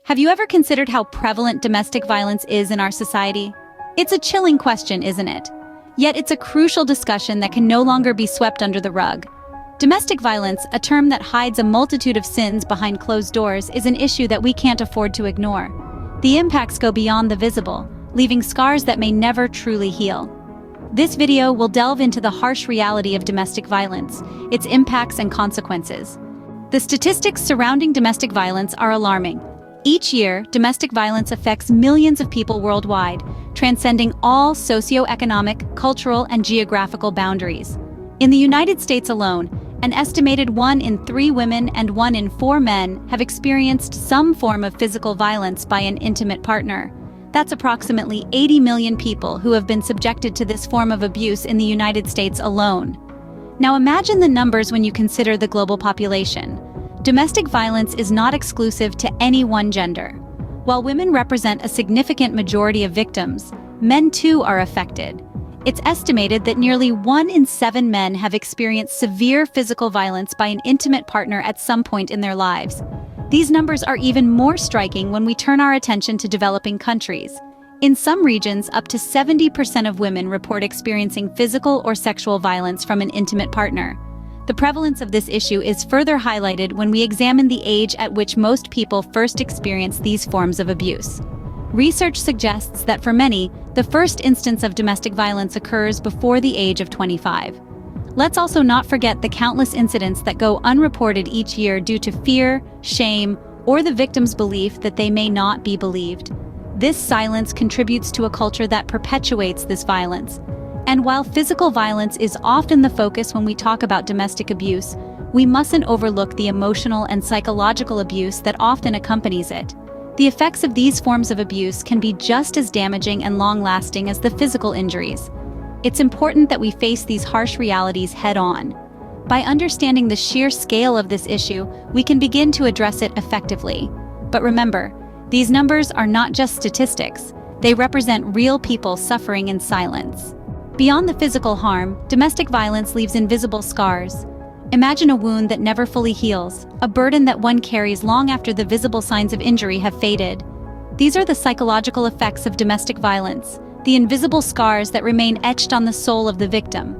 Have you ever considered how prevalent domestic violence is in our society? It's a chilling question, isn't it? Yet it's a crucial discussion that can no longer be swept under the rug. Domestic violence, a term that hides a multitude of sins behind closed doors, is an issue that we can't afford to ignore. The impacts go beyond the visible, leaving scars that may never truly heal. This video will delve into the harsh reality of domestic violence, its impacts and consequences. The statistics surrounding domestic violence are alarming. Each year, domestic violence affects millions of people worldwide, transcending all socioeconomic, cultural, and geographical boundaries. In the United States alone, an estimated 1 in 3 women and 1 in 4 men have experienced some form of physical violence by an intimate partner. That's approximately 80 million people who have been subjected to this form of abuse in the United States alone. Now imagine the numbers when you consider the global population. Domestic violence is not exclusive to any one gender. While women represent a significant majority of victims, men too are affected. It's estimated that nearly 1 in 7 men have experienced severe physical violence by an intimate partner at some point in their lives. These numbers are even more striking when we turn our attention to developing countries. In some regions, up to 70% of women report experiencing physical or sexual violence from an intimate partner. The prevalence of this issue is further highlighted when we examine the age at which most people first experience these forms of abuse. Research suggests that for many, the first instance of domestic violence occurs before the age of 25. Let's also not forget the countless incidents that go unreported each year due to fear, shame, or the victim's belief that they may not be believed. This silence contributes to a culture that perpetuates this violence. And while physical violence is often the focus when we talk about domestic abuse, we mustn't overlook the emotional and psychological abuse that often accompanies it. The effects of these forms of abuse can be just as damaging and long-lasting as the physical injuries. It's important that we face these harsh realities head-on. By understanding the sheer scale of this issue, we can begin to address it effectively. But remember, these numbers are not just statistics. They represent real people suffering in silence. Beyond the physical harm, domestic violence leaves invisible scars. Imagine a wound that never fully heals, a burden that one carries long after the visible signs of injury have faded. These are the psychological effects of domestic violence, the invisible scars that remain etched on the soul of the victim.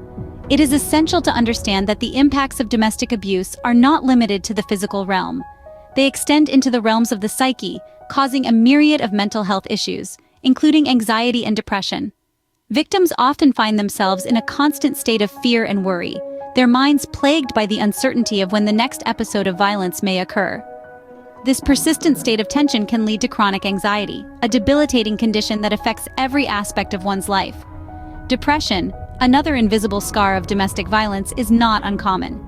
It is essential to understand that the impacts of domestic abuse are not limited to the physical realm. They extend into the realms of the psyche, causing a myriad of mental health issues, including anxiety and depression. Victims often find themselves in a constant state of fear and worry, their minds plagued by the uncertainty of when the next episode of violence may occur. This persistent state of tension can lead to chronic anxiety, a debilitating condition that affects every aspect of one's life. Depression, another invisible scar of domestic violence, is not uncommon.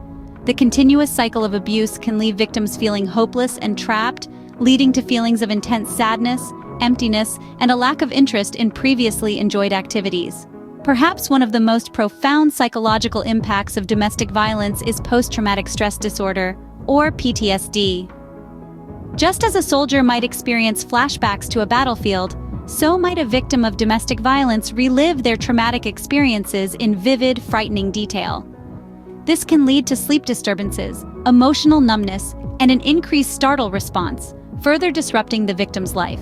The continuous cycle of abuse can leave victims feeling hopeless and trapped, leading to feelings of intense sadness, emptiness, and a lack of interest in previously enjoyed activities. Perhaps one of the most profound psychological impacts of domestic violence is post-traumatic stress disorder, or PTSD. Just as a soldier might experience flashbacks to a battlefield, so might a victim of domestic violence relive their traumatic experiences in vivid, frightening detail. This can lead to sleep disturbances, emotional numbness, and an increased startle response, further disrupting the victim's life.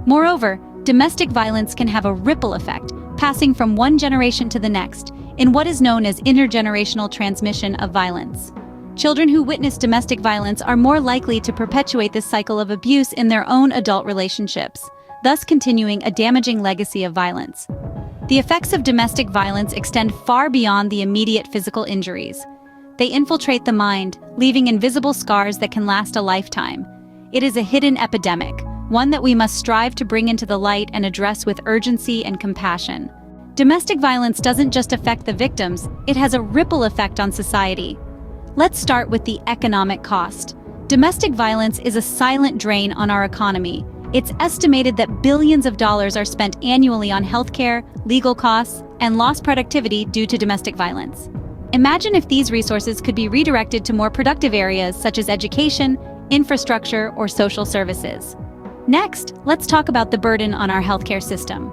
Moreover, domestic violence can have a ripple effect, passing from one generation to the next, in what is known as intergenerational transmission of violence. Children who witness domestic violence are more likely to perpetuate this cycle of abuse in their own adult relationships, thus continuing a damaging legacy of violence. The effects of domestic violence extend far beyond the immediate physical injuries. They infiltrate the mind, leaving invisible scars that can last a lifetime. It is a hidden epidemic, one that we must strive to bring into the light and address with urgency and compassion. Domestic violence doesn't just affect the victims, it has a ripple effect on society. Let's start with the economic cost. Domestic violence is a silent drain on our economy. It's estimated that billions of dollars are spent annually on healthcare, legal costs, and lost productivity due to domestic violence. Imagine if these resources could be redirected to more productive areas such as education, infrastructure, or social services. Next, let's talk about the burden on our healthcare system.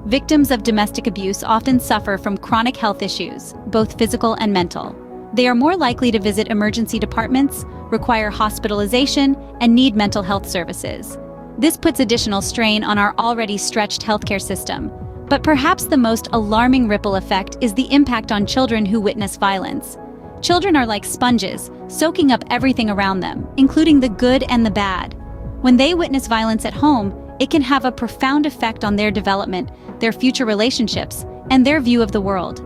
Victims of domestic abuse often suffer from chronic health issues, both physical and mental. They are more likely to visit emergency departments, require hospitalization, and need mental health services. This puts additional strain on our already stretched healthcare system. But perhaps the most alarming ripple effect is the impact on children who witness violence. Children are like sponges, soaking up everything around them, including the good and the bad. When they witness violence at home, it can have a profound effect on their development, their future relationships, and their view of the world.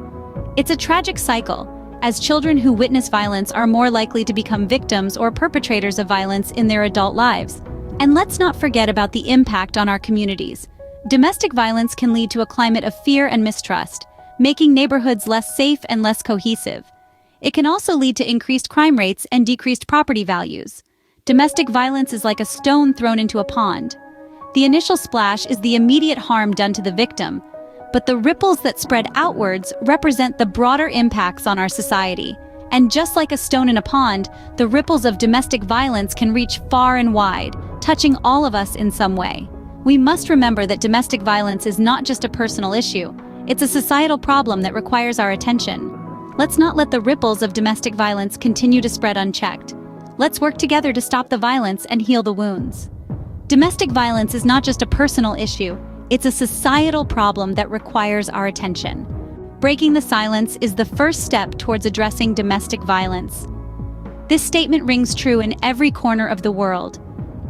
It's a tragic cycle, as children who witness violence are more likely to become victims or perpetrators of violence in their adult lives. And let's not forget about the impact on our communities. Domestic violence can lead to a climate of fear and mistrust, making neighborhoods less safe and less cohesive. It can also lead to increased crime rates and decreased property values. Domestic violence is like a stone thrown into a pond. The initial splash is the immediate harm done to the victim, but the ripples that spread outwards represent the broader impacts on our society. And just like a stone in a pond, the ripples of domestic violence can reach far and wide, touching all of us in some way. We must remember that domestic violence is not just a personal issue, it's a societal problem that requires our attention. Let's not let the ripples of domestic violence continue to spread unchecked. Let's work together to stop the violence and heal the wounds. Domestic violence is not just a personal issue, it's a societal problem that requires our attention. Breaking the silence is the first step towards addressing domestic violence. This statement rings true in every corner of the world.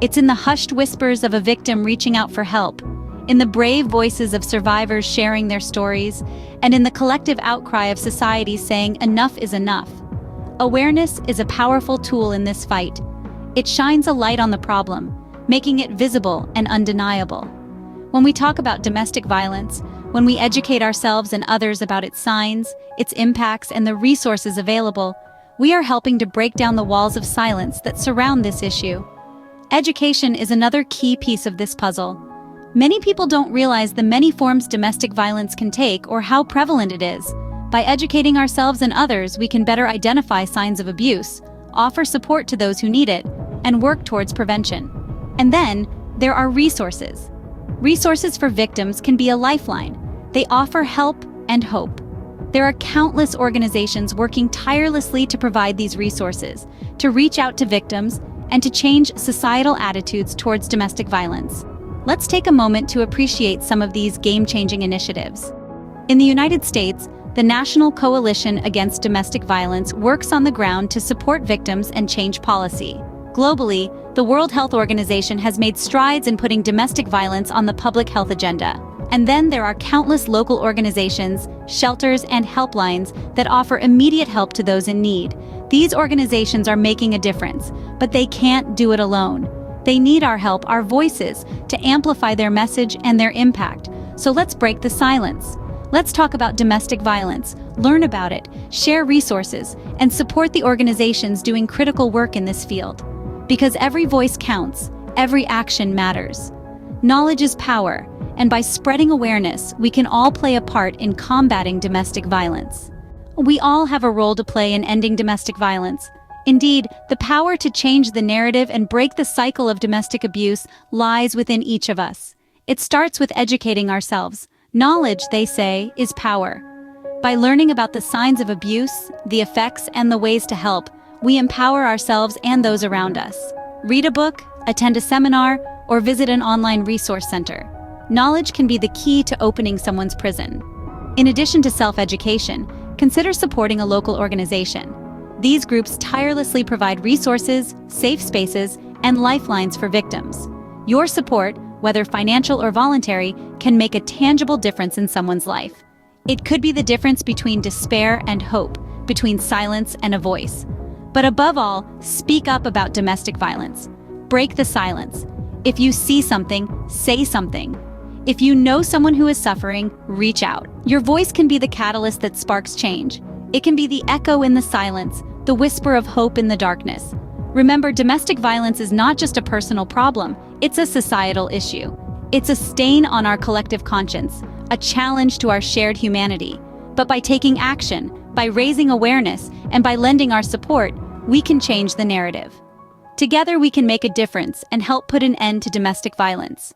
It's in the hushed whispers of a victim reaching out for help, in the brave voices of survivors sharing their stories, and in the collective outcry of society saying enough is enough. Awareness is a powerful tool in this fight. It shines a light on the problem, making it visible and undeniable. When we talk about domestic violence, when we educate ourselves and others about its signs, its impacts, and the resources available, we are helping to break down the walls of silence that surround this issue. Education is another key piece of this puzzle. Many people don't realize the many forms domestic violence can take or how prevalent it is. By educating ourselves and others, we can better identify signs of abuse, offer support to those who need it, and work towards prevention. And then, there are resources. Resources for victims can be a lifeline. They offer help and hope. There are countless organizations working tirelessly to provide these resources, to reach out to victims, and to change societal attitudes towards domestic violence. Let's take a moment to appreciate some of these game-changing initiatives. In the United States, the National Coalition Against Domestic Violence works on the ground to support victims and change policy. Globally, the World Health Organization has made strides in putting domestic violence on the public health agenda. And then there are countless local organizations, shelters, and helplines that offer immediate help to those in need. These organizations are making a difference, but they can't do it alone. They need our help, our voices, to amplify their message and their impact. So let's break the silence. Let's talk about domestic violence, learn about it, share resources, and support the organizations doing critical work in this field. Because every voice counts, every action matters. Knowledge is power, and by spreading awareness, we can all play a part in combating domestic violence. We all have a role to play in ending domestic violence. Indeed, the power to change the narrative and break the cycle of domestic abuse lies within each of us. It starts with educating ourselves. Knowledge, they say, is power. By learning about the signs of abuse, the effects, and the ways to help, we empower ourselves and those around us. Read a book, attend a seminar, or visit an online resource center. Knowledge can be the key to opening someone's prison. In addition to self-education, consider supporting a local organization. These groups tirelessly provide resources, safe spaces, and lifelines for victims. Your support, whether financial or voluntary, can make a tangible difference in someone's life. It could be the difference between despair and hope, between silence and a voice. But above all, speak up about domestic violence. Break the silence. If you see something, say something. If you know someone who is suffering, reach out. Your voice can be the catalyst that sparks change. It can be the echo in the silence, the whisper of hope in the darkness. Remember, domestic violence is not just a personal problem, it's a societal issue. It's a stain on our collective conscience, a challenge to our shared humanity. But by taking action, by raising awareness, and by lending our support, we can change the narrative. Together we can make a difference and help put an end to domestic violence.